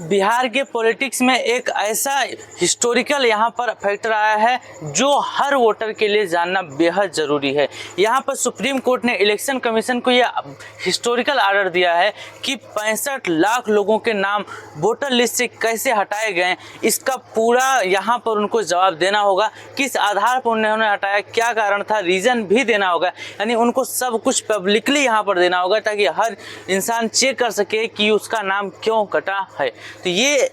बिहार के पॉलिटिक्स में एक ऐसा हिस्टोरिकल यहाँ पर फैक्टर आया है जो हर वोटर के लिए जानना बेहद ज़रूरी है। यहाँ पर सुप्रीम कोर्ट ने इलेक्शन कमीशन को यह हिस्टोरिकल ऑर्डर दिया है कि 65 लाख लोगों के नाम वोटर लिस्ट से कैसे हटाए गए, इसका पूरा यहाँ पर उनको जवाब देना होगा। किस आधार पर उन्होंने हटाया, क्या कारण था, रीज़न भी देना होगा। यानी उनको सब कुछ पब्लिकली यहाँ पर देना होगा ताकि हर इंसान चेक कर सके कि उसका नाम क्यों कटा है। तो ये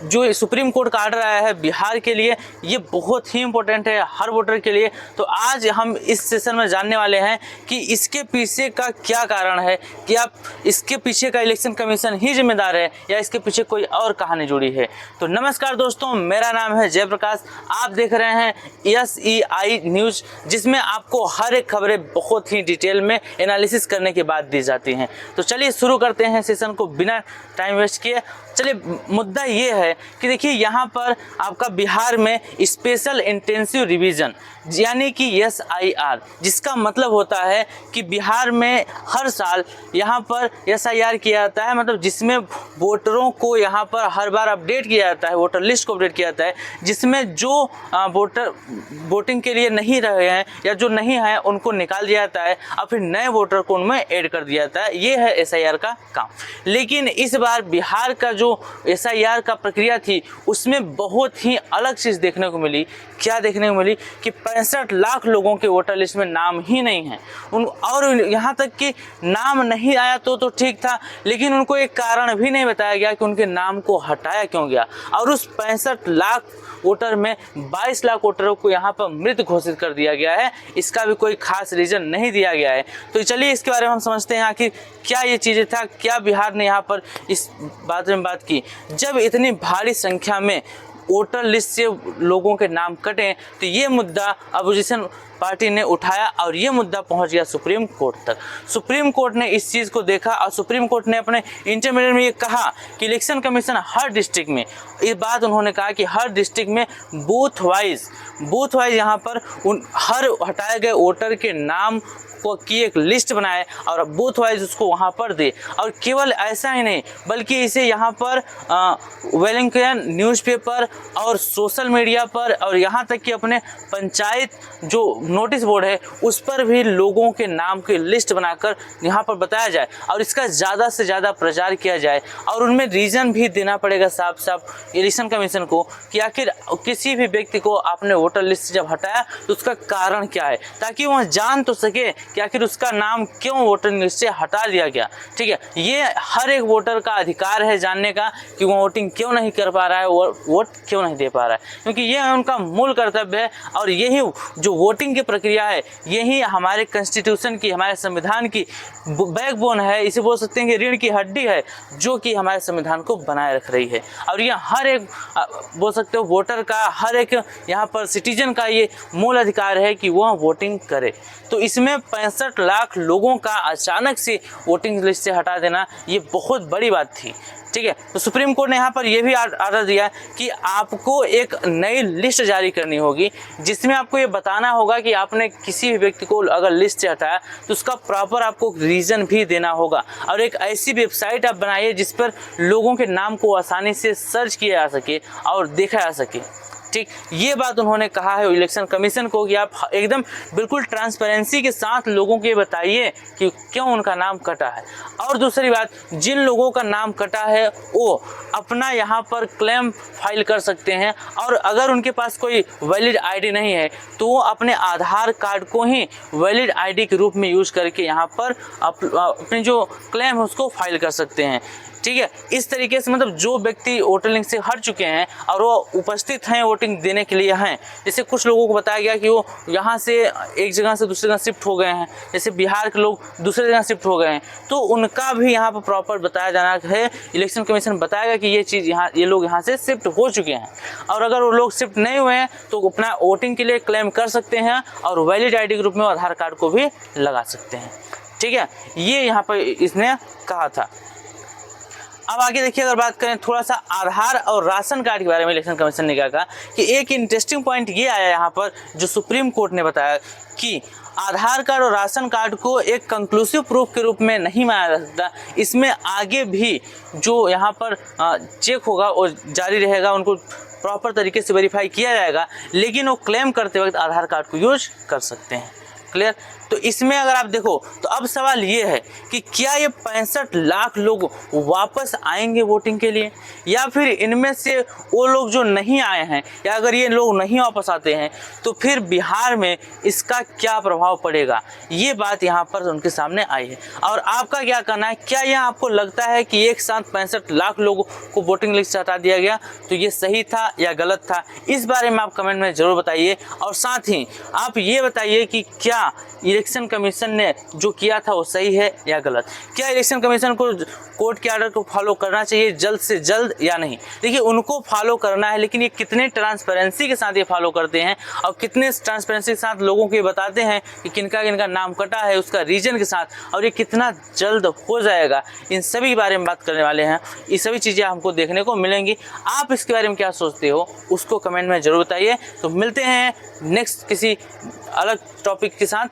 जो सुप्रीम कोर्ट का ऑर्डर आया है बिहार के लिए, ये बहुत ही इंपॉर्टेंट है हर वोटर के लिए। तो आज हम इस सेशन में जानने वाले हैं कि इसके पीछे का क्या कारण है, कि आप इसके पीछे का इलेक्शन कमीशन ही जिम्मेदार है या इसके पीछे कोई और कहानी जुड़ी है। तो नमस्कार दोस्तों, मेरा नाम है जयप्रकाश, आप देख रहे हैं SEI न्यूज़, जिसमें आपको हर एक खबरें बहुत ही डिटेल में एनालिसिस करने के बाद दी जाती हैं। तो चलिए शुरू करते हैं सेशन को बिना टाइम वेस्ट किए। चलिए, मुद्दा ये है कि देखिए यहाँ पर आपका बिहार में स्पेशल इंटेंसिव रिवीजन यानी कि SIR, जिसका मतलब होता है कि बिहार में हर साल यहाँ पर SIR किया जाता है, मतलब जिसमें वोटरों को यहाँ पर हर बार अपडेट किया जाता है, वोटर लिस्ट को अपडेट किया जाता है, जिसमें जो वोटर वोटिंग के लिए नहीं रहे हैं या जो नहीं है उनको निकाल दिया जाता है और फिर नए वोटर को उनमें ऐड कर दिया जाता है। ये है SIR का काम। लेकिन इस बार बिहार का जो SIR का प्रक्रिया थी उसमें बहुत ही अलग चीज़ देखने को मिली। क्या देखने को मिली कि 65 लाख लोगों के वोटर लिस्ट में नाम ही नहीं है और यहाँ तक कि नाम नहीं आया तो ठीक था, लेकिन उनको एक कारण भी नहीं बताया गया कि उनके नाम को हटाया क्यों गया। और उस 65 लाख वोटर में 22 लाख वोटरों को यहाँ पर मृत घोषित कर दिया गया है। इसका भी कोई खास रीज़न नहीं दिया गया है। तो चलिए इसके बारे में हम समझते हैं आखिर क्या ये चीज़ें था, क्या बिहार ने यहाँ पर इस बात में बात की। जब इतनी भारी संख्या में वोटर लिस्ट से लोगों के नाम कटे तो ये मुद्दा अपोजिशन पार्टी ने उठाया और ये मुद्दा पहुंच गया सुप्रीम कोर्ट तक। सुप्रीम कोर्ट ने इस चीज़ को देखा और सुप्रीम कोर्ट ने अपने इंटरमीडिएट में ये कहा कि इलेक्शन कमीशन हर डिस्ट्रिक्ट में, ये बात उन्होंने कहा कि हर डिस्ट्रिक्ट में बूथ वाइज यहाँ पर हर हटाए गए वोटर के नाम की एक लिस्ट बनाए और बूथ वाइज उसको वहाँ पर दे। और केवल ऐसा ही नहीं बल्कि इसे यहाँ पर वेलिंगटन न्यूज़पेपर और सोशल मीडिया पर और यहाँ तक कि अपने पंचायत जो नोटिस बोर्ड है उस पर भी लोगों के नाम की लिस्ट बनाकर यहाँ पर बताया जाए और इसका ज़्यादा से ज़्यादा प्रचार किया जाए। और उनमें रीज़न भी देना पड़ेगा साफ साफ इलेक्शन कमीशन को कि आखिर किसी भी व्यक्ति को आपने वोटर लिस्ट से जब हटाया तो उसका कारण क्या है, ताकि वह जान तो सके कि आखिर उसका नाम क्यों वोटर लिस्ट से हटा दिया गया। ठीक है, ये हर एक वोटर का अधिकार है जानने का कि वो वोटिंग क्यों नहीं कर पा रहा है, वोट क्यों नहीं दे पा रहा है, क्योंकि ये उनका मूल कर्तव्य है। और यही जो वोटिंग की प्रक्रिया है यही हमारे कॉन्स्टिट्यूशन की, हमारे संविधान की बैकबोन है, इसे बोल सकते हैं कि रीढ़ की हड्डी है जो कि हमारे संविधान को बनाए रख रही है। और ये हर एक बोल सकते हो वोटर का, हर एक यहाँ पर सिटीजन का ये मूल अधिकार है कि वह वोटिंग करे। तो इसमें 65 लाख लोगों का अचानक से वोटिंग लिस्ट से हटा देना ये बहुत बड़ी बात थी। ठीक है, तो सुप्रीम कोर्ट ने यहाँ पर यह भी ऑर्डर दिया कि आपको एक नई लिस्ट जारी करनी होगी जिसमें आपको ये बताना होगा कि आपने किसी भी व्यक्ति को अगर लिस्ट से हटाया तो उसका प्रॉपर आपको रीज़न भी देना होगा। और एक ऐसी वेबसाइट आप बनाइए जिस पर लोगों के नाम को आसानी से सर्च किया जा सके और देखा जा सके। ठीक, ये बात उन्होंने कहा है इलेक्शन कमीशन को कि आप एकदम बिल्कुल ट्रांसपेरेंसी के साथ लोगों को ये बताइए कि क्यों उनका नाम कटा है। और दूसरी बात, जिन लोगों का नाम कटा है वो अपना यहाँ पर क्लेम फाइल कर सकते हैं और अगर उनके पास कोई वैलिड आईडी नहीं है तो वो अपने आधार कार्ड को ही वैलिड आईडी के रूप में यूज़ करके यहाँ पर अपनी जो क्लेम है उसको फाइल कर सकते हैं। ठीक है, इस तरीके से मतलब जो व्यक्ति वोटर लिस्ट से हट चुके हैं और वो उपस्थित हैं वोटिंग देने के लिए हैं, जैसे कुछ लोगों को बताया गया कि वो यहाँ से एक जगह से दूसरी जगह शिफ्ट हो गए हैं, जैसे बिहार के लोग दूसरी जगह शिफ्ट हो गए हैं, तो उनका भी यहाँ पर प्रॉपर बताया जाना है। इलेक्शन कमीशन बताएगा कि ये चीज़ यहाँ ये लोग यहाँ से शिफ्ट हो चुके हैं और अगर वो लोग शिफ्ट नहीं हुए हैं तो अपना वोटिंग के लिए क्लेम कर सकते हैं और वैलिड आईडी के रूप में आधार कार्ड को भी लगा सकते हैं। ठीक है, ये यहाँ पर इसने कहा था। अब आगे देखिए, अगर बात करें थोड़ा सा आधार और राशन कार्ड के बारे में, इलेक्शन कमीशन ने क्या कहा कि एक इंटरेस्टिंग पॉइंट ये आया यहाँ पर, जो सुप्रीम कोर्ट ने बताया कि आधार कार्ड और राशन कार्ड को एक कंक्लूसिव प्रूफ के रूप में नहीं माना जा सकता। इसमें आगे भी जो यहाँ पर चेक होगा वो जारी रहेगा, उनको प्रॉपर तरीके से वेरीफाई किया जाएगा, लेकिन वो क्लेम करते वक्त आधार कार्ड को यूज कर सकते हैं। क्लियर? तो इसमें अगर आप देखो तो अब सवाल ये है कि क्या ये 65 लाख लोग वापस आएंगे वोटिंग के लिए, या फिर इनमें से वो लोग जो नहीं आए हैं, या अगर ये लोग नहीं वापस आते हैं तो फिर बिहार में इसका क्या प्रभाव पड़ेगा, ये बात यहाँ पर उनके सामने आई है। और आपका क्या कहना है, क्या यह आपको लगता है कि एक साथ 65 लाख लोगों को वोटिंग लिस्ट से हटा दिया गया तो ये सही था या गलत था? इस बारे में आप कमेंट में ज़रूर बताइए। और साथ ही आप ये बताइए कि क्या इलेक्शन कमीशन ने जो किया था वो सही है या गलत? क्या इलेक्शन कमीशन को कोर्ट के ऑर्डर को फॉलो करना चाहिए जल्द से जल्द या नहीं? देखिए, उनको फॉलो करना है, लेकिन ये कितने ट्रांसपेरेंसी के साथ ये फॉलो करते हैं और कितने ट्रांसपेरेंसी के साथ लोगों को ये बताते हैं कि किनका किनका नाम कटा है, उसका रीजन के साथ, और ये कितना जल्द हो जाएगा, इन सभी के बारे में बात करने वाले हैं। ये सभी चीज़ें हमको देखने को मिलेंगी। आप इसके बारे में क्या सोचते हो उसको कमेंट में ज़रूर बताइए। तो मिलते हैं नेक्स्ट किसी अलग टॉपिक के साथ।